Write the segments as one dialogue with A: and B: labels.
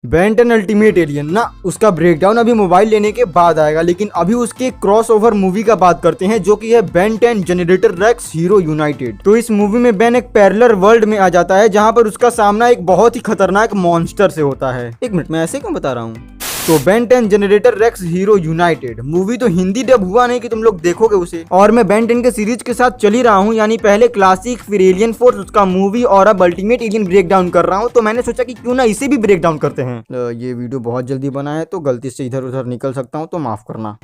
A: Ben 10 ultimate alien ना, उसका breakdown अभी मोबाइल लेने के बाद आएगा, लेकिन अभी उसके क्रॉसओवर मूवी का बात करते हैं जो कि है Ben 10 generator Rex hero United. तो इस मूवी में बेन एक पैरेलल वर्ल्ड में आ जाता है जहां पर उसका सामना एक बहुत ही खतरनाक मॉन्स्टर से होता है। एक मिनट, मैं ऐसे क्यों बता रहा हूँ। तो Ben 10 generator Rex hero United movie तो हिंदी डब हुआ नहीं कि तुम लोग देखोगे उसे, और मैं बेन 10 के सीरीज के साथ चल ही रहा हूँ, यानी पहले क्लासिक फिर एलियन फोर्स उसका मूवी और अब अल्टीमेट एलियन ब्रेक डाउन कर रहा हूँ। तो मैंने सोचा कि क्यों ना इसे भी ब्रेक डाउन करते हैं। ये वीडियो बहुत जल्दी बना है तो गलती से इधर उधर निकल सकता हूँ, तो माफ करना।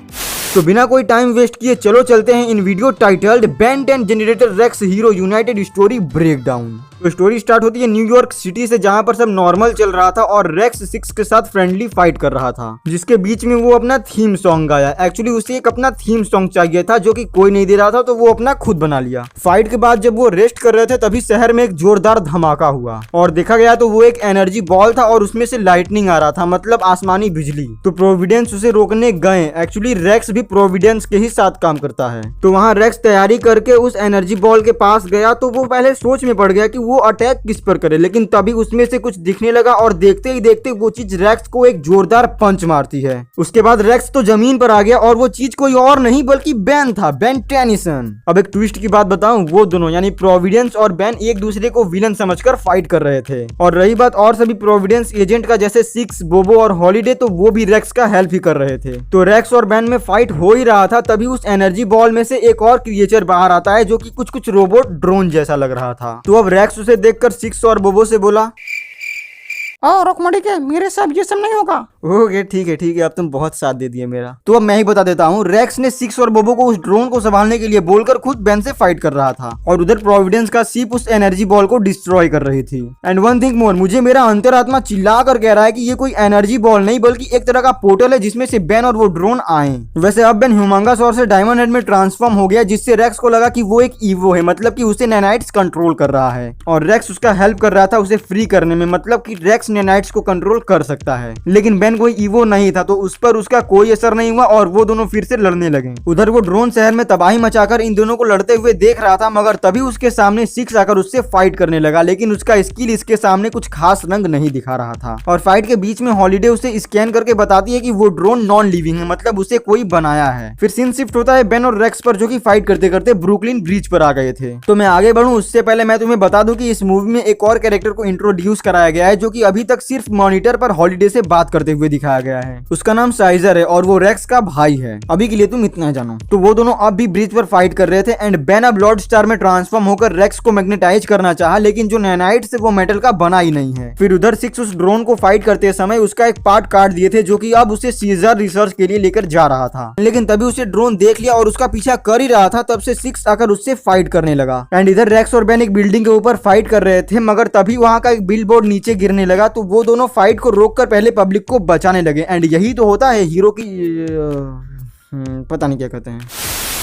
A: तो बिना कोई टाइम वेस्ट किए चलो चलते हैं इन video titled Ben 10 generator Rex hero united story breakdown. तो स्टोरी स्टार्ट होती है न्यूयॉर्क सिटी से, जहां पर सब नॉर्मल चल रहा था और रेक्स 6 के साथ फ्रेंडली फाइट कर रहा था, जिसके बीच में वो अपना थीम सॉन्ग गाया। एक्चुअली उसे एक अपना थीम सॉन्ग चाहिए था जो कि कोई नहीं दे रहा था, तो वो अपना खुद बना लिया। फाइट के बाद जब वो रेस्ट कर रहे थे तभी शहर में एक जोरदार धमाका हुआ और देखा गया तो वो एक एनर्जी बॉल था और उसमें से लाइटनिंग आ रहा था, मतलब आसमानी बिजली। तो प्रोविडेंस उसे रोकने गए। एक्चुअली रेक्स भी प्रोविडेंस के ही साथ काम करता है। तो वहाँ रेक्स तैयारी करके उस एनर्जी बॉल के पास गया, तो वो पहले सोच में पड़ गया कि वो अटैक किस पर करे, लेकिन तभी उसमें से कुछ दिखने लगा और देखते ही देखते वो चीज रेक्स को एक जोरदार पंच मारती है। उसके बाद रेक्स तो जमीन पर आ गया और वो चीज कोई और नहीं बल्कि बेन था, बेन टेनिसन। अब एक ट्विस्ट की बात बताऊं, वो दोनों यानी प्रोविडेंस और बेन एक दूसरे को विलन समझकर फाइट कर रहे थे। और रही बात और सभी प्रोविडेंस एजेंट का, जैसे सिक्स, बोबो और हॉलीडे, तो वो भी रेक्स का हेल्प ही कर रहे थे। तो रेक्स और बेन में फाइट हो ही रहा था, तभी उस एनर्जी बॉल में से एक और क्रिएचर बाहर आता है जो कि कुछ रोबोट ड्रोन जैसा लग रहा था। तो अब रेक्स उसे देखकर सिक्स और बोबो से बोला,
B: रुकमणी के मेरे साथ ये सब नहीं होगा।
A: ओके ठीक है, अब तुम बहुत साथ दे दिए मेरा। तो अब मैं ही बता देता हूँ, रेक्स ने सिक्स और बोबो को उस ड्रोन को संभालने के लिए बोलकर खुद बेन से फाइट कर रहा था, और उधर प्रोविडेंस का शिप उस एनर्जी बॉल को डिस्ट्रॉय कर रही थी। एंड वन थिंग मोर, मुझे मेरा अंतरात्मा चिल्ला कर कह रहा है कि ये कोई एनर्जी बॉल नहीं बल्कि एक तरह का पोर्टल है जिसमें से बेन और वो ड्रोन आए। वैसे अब बेन ह्यूमंगासॉर से डायमंड हेड में ट्रांसफॉर्म हो गया, जिससे रेक्स को लगा कि वो एक ईवो है, मतलब कि उसे नैनाइट्स कंट्रोल कर रहा है, और रेक्स उसका हेल्प कर रहा था उसे फ्री करने में, मतलब कि रेक्स नैनाइट्स को कंट्रोल कर सकता है। लेकिन बेन कोई ईवो नहीं था, तो उस पर उसका कोई असर नहीं हुआ और वो दोनों फिर से लड़ने लगे। उधर वो ड्रोन शहर में तबाही मचाकर इन दोनों को लड़ते हुए देख रहा था, मगर तभी उसके सामने सिक्स आकर उससे फाइट करने लगा, लेकिन उसका स्किल इसके सामने कुछ खास रंग नहीं दिखा रहा था। और फाइट के बीच में हॉलीडे उसे स्कैन करके बताती है कि वो ड्रोन नॉन लिविंग है, मतलब उसे कोई बनाया है। फिर सीन शिफ्ट होता है बेन और रेक्स पर, जो कि फाइट करते करते ब्रुकलिन ब्रिज पर आ गए थे। तो मैं आगे बढ़ूं उससे पहले मैं तुम्हें बता दूं कि इस मूवी में एक और कैरेक्टर को इंट्रोड्यूस कराया गया है, जो कि अभी तक सिर्फ मॉनिटर पर हॉलीडे से बात करते हुए दिखाया गया है। उसका नाम साइजर है और वो रेक्स का भाई है। अभी के लिए तुम इतना जानो। तो वो दोनों अब भी ब्रिज पर फाइट कर रहे थे एंड बेन अब लॉर्ड स्टार में ट्रांसफॉर्म होकर रेक्स को मैग्नेटाइज करना चाहा, लेकिन जो नैनाइट्स है वो मेटल का बना ही नहीं है। फिर उधर सिक्स उस ड्रोन को फाइट करते समय उसका एक पार्ट काट दिए थे, जो कि अब उसे सीजर रिसर्च के लिए लेकर जा रहा था, लेकिन तभी उसे ड्रोन देख लिया और उसका पीछा कर ही रहा था। तब से सिक्स आकर उससे फाइट करने लगा एंड इधर रेक्स और बेन एक बिल्डिंग के ऊपर फाइट कर रहे थे, मगर तभी वहां का एक बिलबोर्ड नीचे गिरने लगा। तो वो दोनों फाइट को रोककर पहले पब्लिक को बचाने लगे एंड यही तो होता है हीरो की पता नहीं क्या कहते हैं।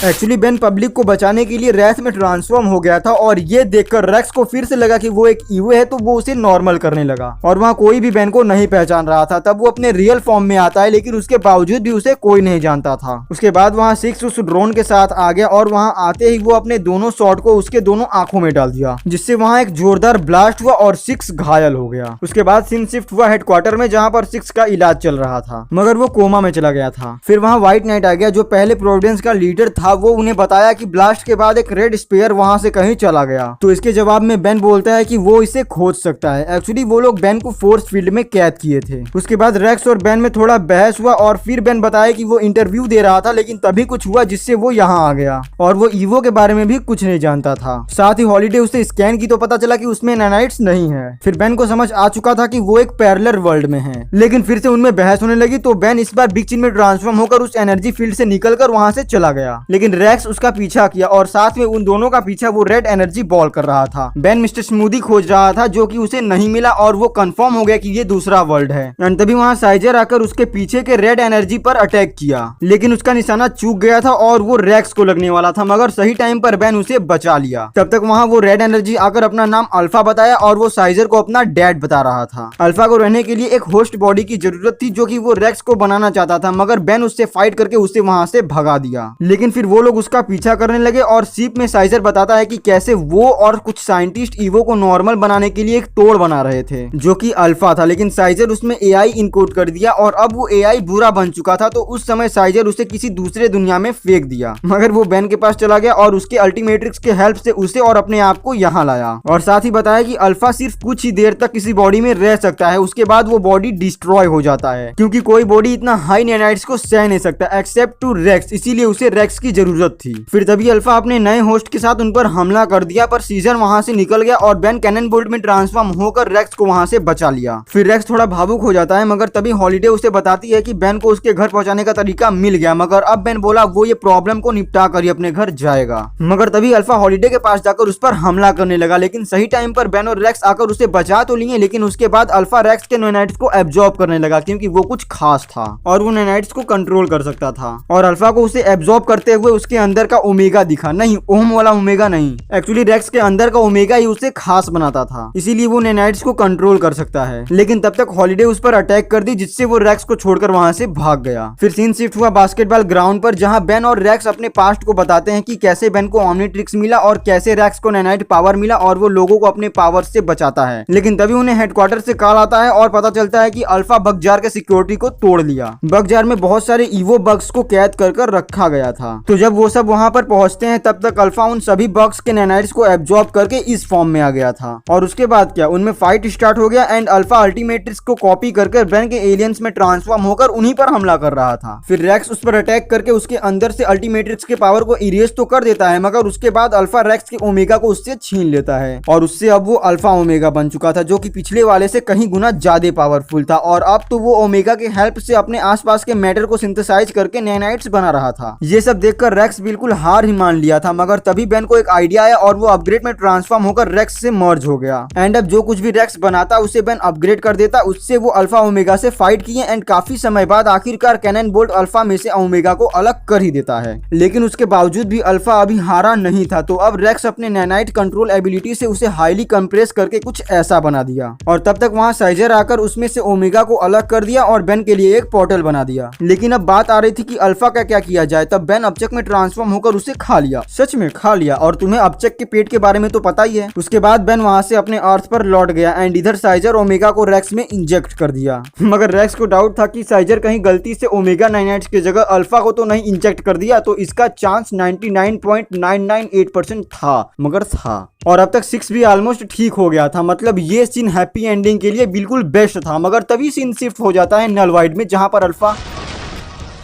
A: एक्चुअली बेन पब्लिक को बचाने के लिए रेथ में ट्रांसफॉर्म हो गया था और ये देखकर रेक्स को फिर से लगा कि वो एक ईवो है, तो वो उसे नॉर्मल करने लगा और वहाँ कोई भी बेन को नहीं पहचान रहा था। तब वो अपने रियल फॉर्म में आता है, लेकिन उसके बावजूद भी उसे कोई नहीं जानता था। उसके बाद वहाँ सिक्स उस ड्रोन के साथ आ गया और वहाँ आते ही वो अपने दोनों शॉट को उसके दोनों आंखों में डाल दिया, जिससे वहाँ एक जोरदार ब्लास्ट हुआ और सिक्स घायल हो गया। उसके बाद सीन शिफ्ट हुआ हेडक्वार्टर में, जहाँ पर सिक्स का इलाज चल रहा था, मगर वो कोमा में चला गया था। फिर वहाँ व्हाइट नाइट आ गया, जो पहले प्रोविडेंस का लीडर था। वो उन्हें बताया कि ब्लास्ट के बाद एक रेड स्पेयर वहां से कहीं चला गया। तो इसके जवाब में बेन बोलता है कि वो इसे खोज सकता है। एक्चुअली वो लोग बेन को फोर्स फील्ड में कैद किए थे। उसके बाद रेक्स और बेन में थोड़ा बहस हुआ और फिर बेन बताया कि वो इंटरव्यू दे रहा था, लेकिन तभी कुछ हुआ जिससे वो यहाँ आ गया और वो ईवो के बारे में भी कुछ नहीं जानता था। साथ ही हॉलीडे उसे स्कैन की तो पता चला कि उसमें नैनाइट्स नहीं है। फिर बेन को समझ आ चुका था कि वो एक पैरेलल वर्ल्ड में है, लेकिन फिर से उनमें बहस होने लगी। तो बेन इस बार बिग चिन में ट्रांसफॉर्म होकर उस एनर्जी फील्ड से निकलकर वहां से चला गया, लेकिन रेक्स उसका पीछा किया और साथ में उन दोनों का पीछा वो रेड एनर्जी बॉल कर रहा था। बेन मिस्टर स्मूदी खोज रहा था, जो कि उसे नहीं मिला और वो कंफर्म हो गया कि ये दूसरा वर्ल्ड है। एंड तभी वहां साइजर आकर उसके पीछे के रेड एनर्जी पर अटैक किया, लेकिन उसका निशाना चूक गया था और वो रेक्स को लगने वाला था, मगर सही टाइम पर बेन उसे बचा लिया। तब तक वहां वो रेड एनर्जी आकर अपना नाम अल्फा बताया और वो साइजर को अपना डैड बता रहा था। अल्फा को रहने के लिए एक होस्ट बॉडी की जरूरत थी, जो कि वो रेक्स को बनाना चाहता था, मगर बेन उससे फाइट करके उसे वहां से भगा दिया। लेकिन फिर फिर वो लोग उसका पीछा करने लगे और शिप में साइजर बताता है कि कैसे वो और कुछ साइंटिस्ट ईवो को नॉर्मल बनाने के लिए एक तोड़ बना रहे थे जो कि अल्फा था, लेकिन साइजर उसमें एआई इनकोड कर दिया और अब वो एआई बुरा बन चुका था। तो उस समय साइजर उसे किसी दूसरे दुनिया में फेंक दिया, मगर वो बेन के पास चला गया और उसके अल्टीमेट्रिक्स के हेल्प से उसे और अपने आप को यहाँ लाया। और साथ ही बताया कि अल्फा सिर्फ कुछ ही देर तक किसी बॉडी में रह सकता है, उसके बाद वो बॉडी डिस्ट्रॉय हो जाता है क्योंकि कोई बॉडी इतना हाई नैनाइट्स को सह नहीं सकता एक्सेप्ट टू रेक्स, इसीलिए उसे रेक्स की जरूरत थी। फिर तभी अल्फा अपने नए होस्ट के साथ उन पर हमला कर दिया, पर सीजर वहां से निकल गया और बेन कैनन बोल्ट में ट्रांसफॉर्म होकर रेक्स को वहां से बचा लिया। फिर रेक्स थोड़ा भावुक हो जाता है, मगर तभी हॉलिडे उसे बताती है कि बेन को उसके घर पहुंचाने का तरीका मिल गया, मगर अब बेन बोला वो ये प्रॉब्लम को निपटा कर ही अपने घर जाएगा। मगर तभी अल्फा हॉलिडे के पास जाकर उस पर हमला करने लगा, लेकिन सही टाइम पर बेन और रेक्स आकर उसे बचा तो लिए, लेकिन उसके बाद अल्फा रेक्स के नैनाइट्स को एब्जॉर्ब करने लगा क्योंकि वो कुछ खास था और वो नैनाइट्स को कंट्रोल कर सकता था। और अल्फा को उसे एब्जॉर्ब करते हुए उसके अंदर का ओमेगा दिखा, नहीं ओम वाला ओमेगा नहीं, एक्चुअली रेक्स के अंदर का ओमेगा ही उसे खास बनाता था, इसीलिए वो नैनाइट्स को कंट्रोल कर सकता है। लेकिन तब तक हॉलिडे उस पर अटैक कर दी जिससे वो रेक्स को छोड़कर वहां से भाग गया। फिर सीन शिफ्ट हुआ बास्केटबॉल ग्राउंड पर, जहां बेन और रेक्स अपने पास्ट को बताते हैं कि कैसे बेन को ओमनिट्रिक्स मिला और कैसे रेक्स को नैनाइट पावर मिला और वो लोगों को अपने पावर से बचाता है। लेकिन तभी उन्हें हेडक्वार्टर से कॉल आता है और पता चलता है कि अल्फा बगजार के सिक्योरिटी को तोड़ लिया। बगजार में बहुत सारे ईवो बग्स को कैद कर रखा गया था। तो जब वो सब वहां पर पहुंचते हैं तब तक अल्फा उन सभी बग्स के नैनाइट्स को एब्जॉर्ब करके इस फॉर्म में आ गया था। और उसके बाद क्या, उनमें फाइट स्टार्ट हो गया एंड अल्फा अल्टीमेट्रिक्स को कॉपी करके बेन के एलियंस में ट्रांसफॉर्म होकर उन्हीं पर हमला कर रहा था। फिर रेक्स उस पर अटैक करके उसके अंदर से अल्टीमेट्रिक्स के पावर को इरेज तो कर देता है, मगर उसके बाद अल्फा रेक्स के ओमेगा को उससे छीन लेता है और उससे अब वो अल्फा ओमेगा बन चुका था जो कि पिछले वाले से कहीं गुना ज्यादा पावरफुल था। और अब तो वो ओमेगा के हेल्प से अपने आसपास के मैटर को सिंथेसाइज करके नैनाइट्स बना रहा था। ये सब देखकर रेक्स बिल्कुल हार ही मान लिया था, मगर तभी बेन को एक आइडिया आया और वो अपग्रेड में ट्रांसफॉर्म होकर रेक्स से मर्ज हो गया। एंड अब जो कुछ भी रेक्स बनाता उसे बेन अपग्रेड कर देता, उससे वो अल्फा ओमेगा से फाइट किए एंड काफी समय बाद आखिरकार कैनन बोल्ट अल्फा में से ओमेगा को अलग कर ही देता है। लेकिन उसके बावजूद भी अल्फा अभी हारा नहीं था, तो अब रेक्स अपने नैनाइट कंट्रोल एबिलिटी से उसे हाईली कंप्रेस करके कुछ ऐसा बना दिया। और तब तक वहां साइजर आकर उसमें से ओमेगा को अलग कर दिया और बेन के लिए एक पोर्टल बना दिया। लेकिन अब बात आ रही थी कि अल्फा का क्या किया जाए, तब बेन अपचक में ट्रांसफॉर्म होकर उसे खा लिया। सच में खा लिया। और तुम्हें अपचक के पेट के बारे में तो पता ही है। उसके बाद बेन वहां से अपने अर्थ पर लौट गया एंड इधर साइजर ओमेगा को रेक्स में इंजेक्ट कर दिया। मगर रेक्स को डाउट था कि साइजर कहीं गलती से ओमेगा नैनाइट्स की जगह अल्फा को तो नहीं इंजेक्ट कर दिया, तो इसका चांस 99.998% था, मगर था। और अब तक 6 भी ऑलमोस्ट ठीक हो गया था, मतलब ये सीन हैप्पी एंडिंग के लिए बिल्कुल बेस्ट था। मगर तभी सीन शिफ्ट हो जाता है नल वाइड में, जहां पर अल्फा,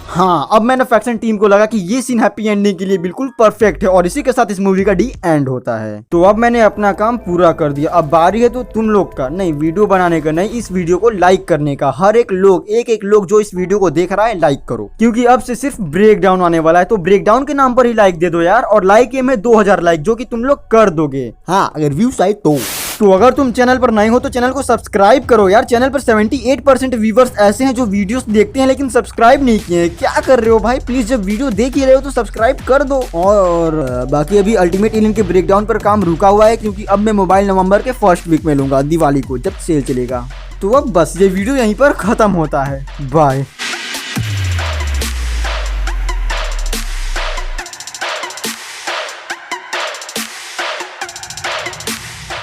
A: हाँ, अब मैन्युफैक्चरिंग टीम को लगा कि ये सीन हैप्पी एंडिंग के लिए बिल्कुल परफेक्ट है और इसी के साथ इस मूवी का डी एंड होता है। तो अब मैंने अपना काम पूरा कर दिया, अब बारी है तो तुम लोग का, नहीं वीडियो बनाने का, नहीं इस वीडियो को लाइक करने का। हर एक लोग, एक लोग जो इस वीडियो को देख रहा है लाइक करो, क्योंकि अब से सिर्फ ब्रेक डाउन आने वाला है। तो ब्रेक डाउन के नाम पर ही लाइक दे दो यार, और लाइक है में 2000 लाइक, जो कि तुम लोग कर दोगे, हाँ अगर व्यूज आए तो अगर तुम चैनल पर नए हो तो चैनल को सब्सक्राइब करो यार। चैनल पर 78% व्यूवर्स ऐसे हैं जो वीडियोस देखते हैं लेकिन सब्सक्राइब नहीं किए हैं। क्या कर रहे हो भाई, प्लीज जब वीडियो देख ही रहे हो तो सब्सक्राइब कर दो। और बाकी अभी अल्टीमेट एलियन के ब्रेकडाउन पर काम रुका हुआ है, क्योंकि अब मैं मोबाइल नवंबर के फर्स्ट वीक में लूंगा, दिवाली को जब सेल चलेगा। तो अब बस ये वीडियो यहीं पर खत्म होता है, बाय।